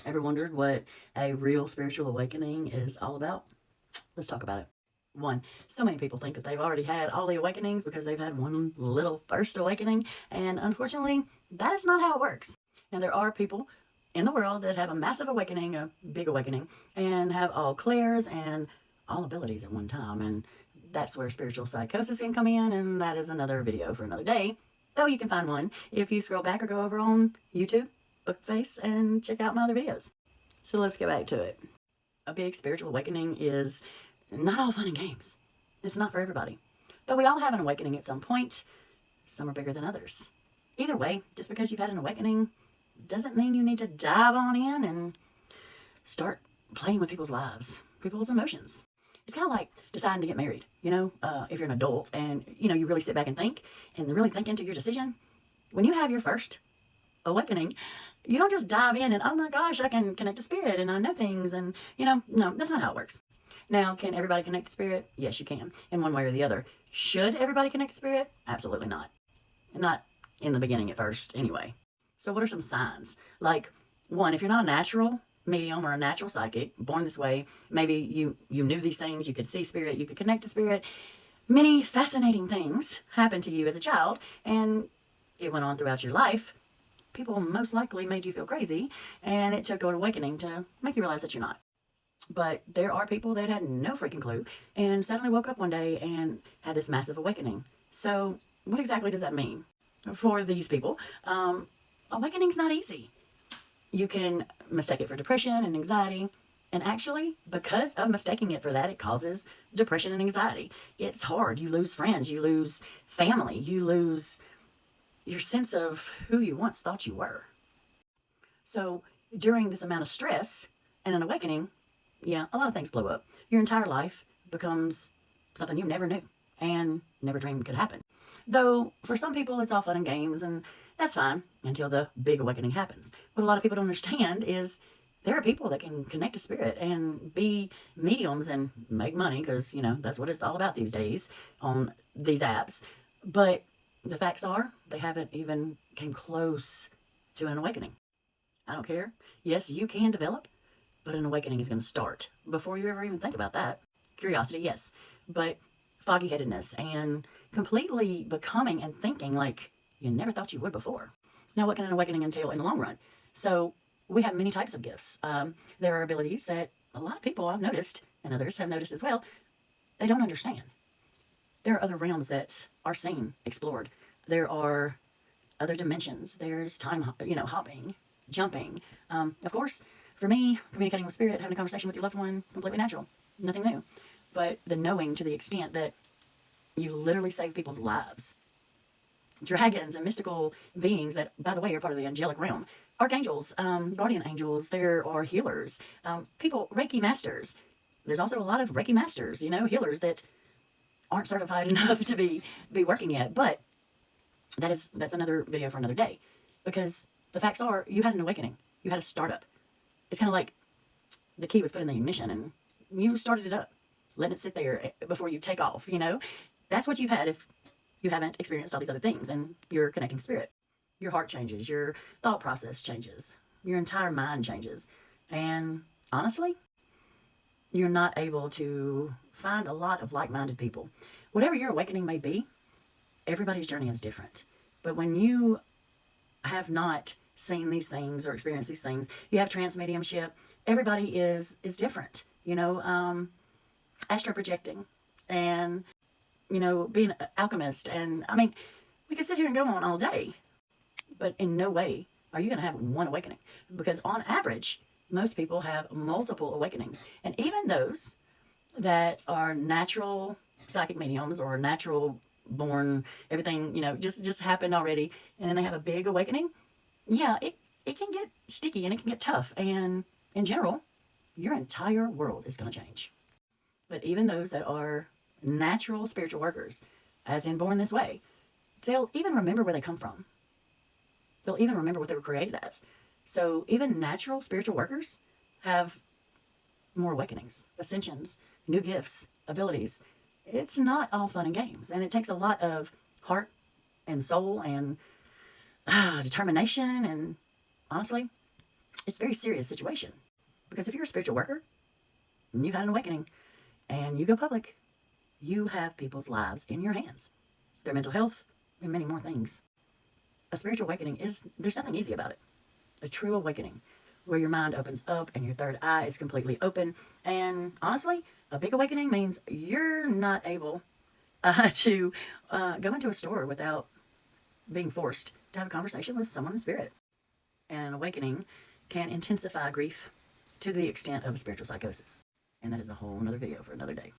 Ever wondered what a real spiritual awakening is all about? Let's talk about it. One, so many people think that they've already had all the awakenings because they've had one little first awakening, and unfortunately, that is not how it works. Now, there are people in the world that have a massive awakening, a big awakening, and have all clairs and all abilities at one time, and that's where spiritual psychosis can come in, and that is another video for another day, though you can find one if you scroll back or go over on YouTube, Bookface, and check out my other videos. So let's get back to it. A big spiritual awakening is not all fun and games. It's not for everybody. But we all have an awakening at some point. Some are bigger than others. Either way, just because you've had an awakening doesn't mean you need to dive on in and start playing with people's lives, people's emotions. It's kind of like deciding to get married, if you're an adult and, you really sit back and think and really think into your decision. When you have your first awakening, you don't just dive in and, oh my gosh, I can connect to spirit and I know things and, no, that's not how it works. Now, can everybody connect to spirit? Yes, you can, in one way or the other. Should everybody connect to spirit? Absolutely not. Not in the beginning at first, anyway. So what are some signs? Like, one, if you're not a natural medium or a natural psychic, born this way, maybe you knew these things, you could see spirit, you could connect to spirit. Many fascinating things happened to you as a child, and it went on throughout your life. People most likely made you feel crazy, and it took an awakening to make you realize that you're not. But there are people that had no freaking clue and suddenly woke up one day and had this massive awakening. So what exactly does that mean for these people? Awakening's not easy. You can mistake it for depression and anxiety. And actually, because of mistaking it for that, it causes depression and anxiety. It's hard. You lose friends. You lose family. You lose your sense of who you once thought you were. So during this amount of stress and an awakening, yeah, a lot of things blow up. Your entire life becomes something you never knew and never dreamed could happen. Though for some people it's all fun and games, and that's fine until the big awakening happens. What a lot of people don't understand is there are people that can connect to spirit and be mediums and make money because, that's what it's all about these days on these apps. But the facts are they haven't even came close to an awakening. I don't care. Yes, you can develop, but an awakening is going to start before you ever even think about that. Curiosity, yes, but foggy-headedness and completely becoming and thinking like you never thought you would before. Now, what can an awakening entail in the long run? So we have many types of gifts. There are abilities that a lot of people I've noticed, and others have noticed as well, they don't understand. There are other realms that are seen, explored. There are other dimensions. There's time, hopping, jumping. Of course, for me, communicating with spirit, having a conversation with your loved one, completely natural, nothing new. But the knowing to the extent that you literally save people's lives. Dragons and mystical beings that, by the way, are part of the angelic realm. Archangels, guardian angels, there are healers, people, Reiki masters. There's also a lot of Reiki masters, healers that aren't certified enough to be working yet. But that's another video for another day. Because the facts are, you had an awakening. You had a startup. It's kind of like the key was put in the ignition and you started it up, letting it sit there before you take off, That's what you've had if you haven't experienced all these other things and you're connecting to spirit. Your heart changes, your thought process changes, your entire mind changes. And honestly, you're not able to find a lot of like-minded people. Whatever your awakening may be, everybody's journey is different. But when you have not seen these things or experienced these things, you have trance mediumship, everybody is different, astro projecting and, being an alchemist. And I mean, we could sit here and go on all day, but in no way are you going to have one awakening, because on average, most people have multiple awakenings. And even those that are natural psychic mediums or natural born, everything, just happened already, and then they have a big awakening, yeah, it can get sticky and it can get tough. And in general, your entire world is going to change. But even those that are natural spiritual workers, as in born this way, they'll even remember where they come from. They'll even remember what they were created as. So even natural spiritual workers have more awakenings, ascensions, new gifts, abilities. It's not all fun and games. And it takes a lot of heart and soul and determination. And honestly, It's a very serious situation. Because if you're a spiritual worker and you had an awakening and you go public, you have people's lives in your hands, their mental health, and many more things. A spiritual awakening there's nothing easy about it. A true awakening, where your mind opens up and your third eye is completely open. And honestly, a big awakening means you're not able to go into a store without being forced to have a conversation with someone in spirit. And an awakening can intensify grief to the extent of a spiritual psychosis. And that is a whole other video for another day.